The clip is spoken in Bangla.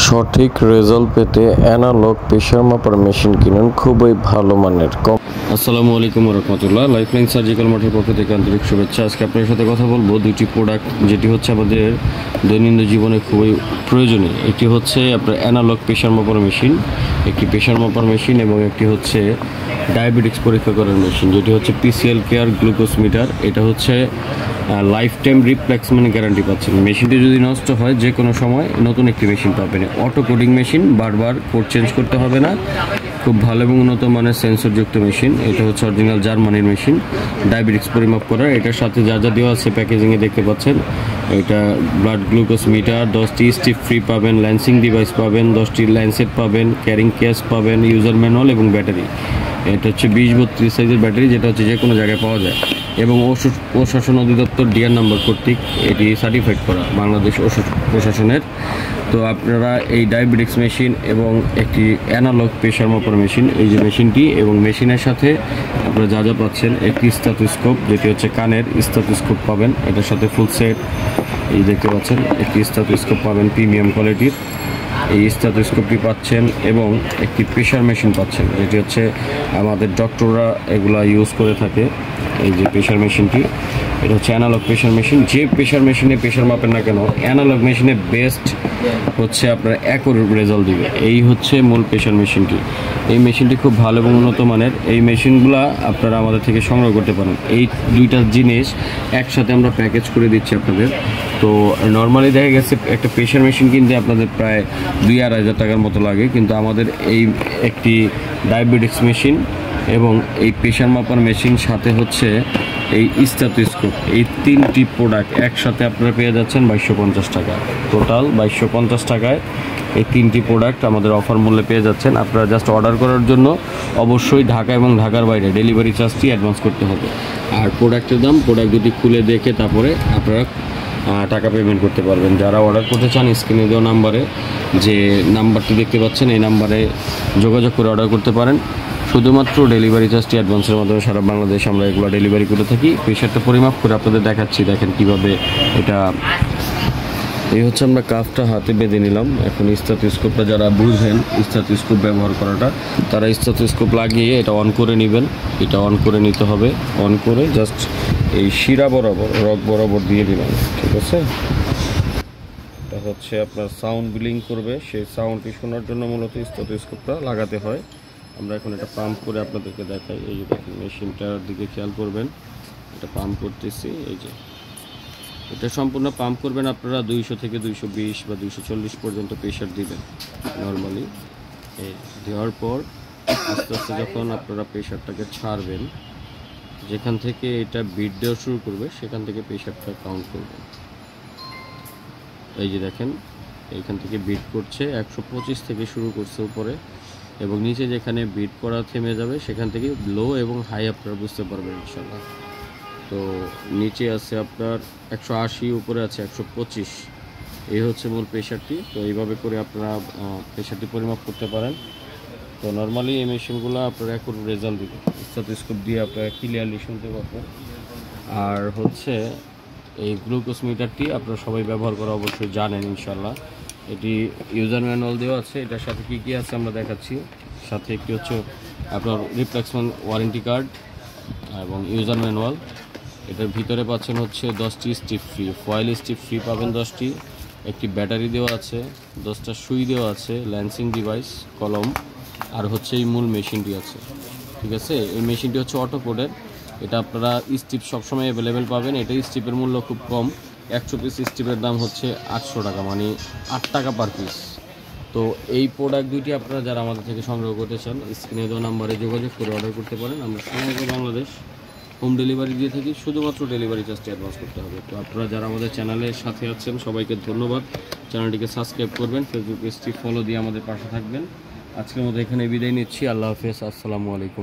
সঠিক রেজাল্ট পেতে অ্যানালগ প্রেশার মাপার মেশিন কিনুন, খুবই ভালো মানের। আসসালামু আলাইকুম রহমতুল্লাহ। লাইফলাইন সার্জিক্যাল মার্টের পক্ষ থেকে আন্তরিক শুভেচ্ছা। আজকে আপনার সাথে কথা বলবো দুইটি প্রোডাক্ট যেটি হচ্ছে আমাদের দৈনন্দিন জীবনে খুবই প্রয়োজনীয়। একটি হচ্ছে আপনার অ্যানালগ প্রেশার মাপার মেশিন, একটি প্রেশার মাপার মেশিন, এবং একটি হচ্ছে ডায়াবেটিক্স পরীক্ষা করার মেশিন যেটি হচ্ছে পিসিএল কেয়ার গ্লুকোজ মিটার। এটা হচ্ছে লাইফ টাইম রিপ্লেসমেন্ট গ্যারান্টি পাচ্ছেন। মেশিনটি যদি নষ্ট হয় যে কোনো সময় নতুন একটি মেশিন পাবেন। অটো কোডিং মেশিন, বারবার কোড চেঞ্জ করতে হবে না। খুব ভালো এবং উন্নত মানের সেন্সরযুক্ত মেশিন। এটা হচ্ছে অরিজিনাল জার্মানির মেশিন, ডায়াবেটিক্স পরিমাপ করার। এটার সাথে যা যা দেওয়া আছে প্যাকেজিংয়ে দেখতে পাচ্ছেন। এটা ব্লাড গ্লুকোজ মিটার, 10টি স্টিপ ফ্রি পাবেন, ল্যান্সিং ডিভাইস পাবেন, 10টি ল্যান্সেট পাবেন, ক্যারিং কেস পাবেন, ইউজার ম্যানুয়াল এবং ব্যাটারি। এটা হচ্ছে 20-32 সাইজের ব্যাটারি, যেটা হচ্ছে যে কোনো জায়গায় পাওয়া যায় এবং ওষুধ প্রশাসন অধিদপ্তর ডিআর নাম্বার কর্তৃক এটি সার্টিফাইড করা বাংলাদেশ ওষুধ প্রশাসনের। তো আপনারা এই ডায়াবেটিক্স মেশিন এবং একটি অ্যানালগ প্রেশার মাপার মেশিন, এই যে মেশিনটি এবং মেশিনের সাথে আপনারা যা যা পাচ্ছেন, একটি স্টেথোস্কোপ যেটি হচ্ছে কানের স্টেথোস্কোপ পাবেন। এটার সাথে ফুল সেট এই দেখতে পাচ্ছেন, একটি স্টেথোস্কোপ পাবেন প্রিমিয়াম কোয়ালিটির, এই স্টেথোস্কোপটি পাচ্ছেন, এবং একটি প্রেশার মেশিন পাচ্ছেন যেটি হচ্ছে আমাদের ডক্টররা এগুলা ইউজ করে থাকে। এই যে প্রেশার মেশিনটি, এটা হচ্ছে অ্যানালগ প্রেশার মেশিন। যে প্রেশার মেশিনে প্রেশার মাপেন না কেন, অ্যানালগ মেশিনে বেস্ট হচ্ছে আপনার অ্যাকুরেট রেজাল্ট দিবে। এই হচ্ছে মূল প্রেশার মেশিনটি। এই মেশিনটি খুব ভালো এবং উন্নত মানের। এই মেশিনগুলো আপনারা আমাদের থেকে সংগ্রহ করতে পারেন। এই দুইটা জিনিস একসাথে আমরা প্যাকেজ করে দিচ্ছি আপনাদের। তো নর্মালি দেখা গেছে একটা প্রেশার মেশিন কিনতে আপনাদের প্রায় 2-2.5 হাজার টাকার মতো লাগে, কিন্তু আমাদের এই একটি ডায়াবেটিক্স মেশিন এবং এই প্রেশার মাপার মেশিন সাথে হচ্ছে এই স্টেথোস্কোপ, এই তিনটি প্রোডাক্ট একসাথে আপনারা পেয়ে যাচ্ছেন 2250 টাকা। টোটাল 2250 টাকায় এই তিনটি প্রোডাক্ট আমাদের অফার মূল্যে পেয়ে যাচ্ছেন। আপনারা জাস্ট অর্ডার করার জন্য অবশ্যই ঢাকা এবং ঢাকার বাইরে ডেলিভারি চার্জটি অ্যাডভান্স করতে হবে। আর প্রোডাক্টের দাম, প্রোডাক্ট দুটি খুলে দেখে তারপরে আপনারা টাকা পেমেন্ট করতে পারবেন। যারা অর্ডার করতে চান স্ক্রিনে দেওয়া নাম্বারে, যে নাম্বারটি দেখতে পাচ্ছেন, এই নাম্বারে যোগাযোগ করে অর্ডার করতে পারেন। শুধুমাত্র ডেলিভারি চার্জটি অ্যাডভান্সের মাধ্যমে সারা বাংলাদেশ আমরা এগুলো ডেলিভারি করে থাকি। প্রেশারটা পরিমাপ করে আপনাদের দেখাচ্ছি, দেখেন কিভাবে এটা। এই হচ্ছে আমরা কাফটা হাতে বেঁধে নিলাম। এখন স্টেথোস্কোপটা যারা বুঝেন স্টেথোস্কোপ ব্যবহার করাটা, তারা স্টেথোস্কোপ লাগিয়ে এটা অন করে নেবেন। এটা অন করে নিতে হবে। অন করে জাস্ট এই শিরা বরাবর, রগ বরাবর দিয়ে দিলাম, ঠিক আছে? এটা হচ্ছে আপনার সাউন্ড ব্লিং করবে, সেই সাউন্ডটি শোনার জন্য মূলত স্টেথোস্কোপটা লাগাতে হয়। আমরা এখন এটা পাম্প করে আপনাদেরকে দেখাই। এই যে দেখেন, মেশিনটার দিকে খেয়াল করবেন, এটা পাম্প করতেছি। এই যে এটা সম্পূর্ণ পাম্প করবেন আপনারা 200 থেকে 220 বা 240 পর্যন্ত প্রেশার দিবেন নর্মালি। এই দেওয়ার পর আস্তে আস্তে যখন আপনারা প্রেশারটাকে ছাড়বেন, যেখান থেকে এটা বিট দেওয়া শুরু করবে সেখান থেকে প্রেশারটা কাউন্ট করবেন। এই যে দেখেন, এইখান থেকে বিট করছে 125 থেকে শুরু করছে উপরে, এবং নিচে যেখানে বিট করা থেমে যাবে সেখান থেকে লো এবং হাই আপনারা বুঝতে পারবেন ইনশাল্লাহ। তো নিচে আছে আপনার 180, উপরে আছে 125। এই হচ্ছে মূল প্রেশারটি। তো এইভাবে করে আপনারা প্রেশারটি পরিমাপ করতে পারেন। তো নর্মালি এই মেশিনগুলো আপনারা এখন রেজাল্ট দিবে, স্টেথোস্কোপ দিয়ে আপনারা ক্লিয়ারলি শুনতে পারবেন। আর হচ্ছে এই গ্লুকোজ মিটারটি আপনারা সবাই ব্যবহার করা অবশ্যই জানেন ইনশাল্লাহ। এটি ইউজার ম্যানুয়াল দেওয়া আছে। এটার সাথে কী কী আছে আমরা দেখাচ্ছি। সাথে একটি হচ্ছে আপনার রিপ্লেসমেন্ট ওয়ারেন্টি কার্ড এবং ইউজার ম্যানুয়াল। এটার ভিতরে পাচ্ছেন হচ্ছে 10টি স্টিপ ফ্রি, ফয়েল স্টিপ ফ্রি পাবেন 10টি, একটি ব্যাটারি দেওয়া আছে, 10টা সুই দেওয়া আছে, ল্যান্সিং ডিভাইস, কলম, আর হচ্ছে এই মূল মেশিনটি আছে, ঠিক আছে? এই মেশিনটি হচ্ছে অটো কোডের। এটা আপনারা স্টিপ সবসময় অ্যাভেলেবেল পাবেন। এটা স্টিপের মূল্য খুব কম, 100 পিস স্টিপের দাম হচ্ছে 800 টাকা, মানে 8 টাকা পার পিস। তো এই প্রোডাক্ট দুইটি আপনারা যারা আমাদের থেকে সংগ্রহ করতে চান স্ক্রিনে দেওয়া নাম্বারে যোগাযোগ করে অর্ডার করতে পারেন। আমরা সমগ্র বাংলাদেশ হোম ডেলিভারি দিয়ে থাকি, শুধুমাত্র ডেলিভারি চার্জটি অ্যাডভান্স করতে হবে। তো আপনারা যারা আমাদের চ্যানেলের সাথে আছেন সবাইকে ধন্যবাদ। চ্যানেলটিকে সাবস্ক্রাইব করবেন, ফেসবুক পেজটি ফলো দিয়ে আমাদের পাশে থাকবেন। আজকের মতো এখানে বিদায় নিচ্ছি। আল্লাহ হাফেজ। আসসালামু আলাইকুম।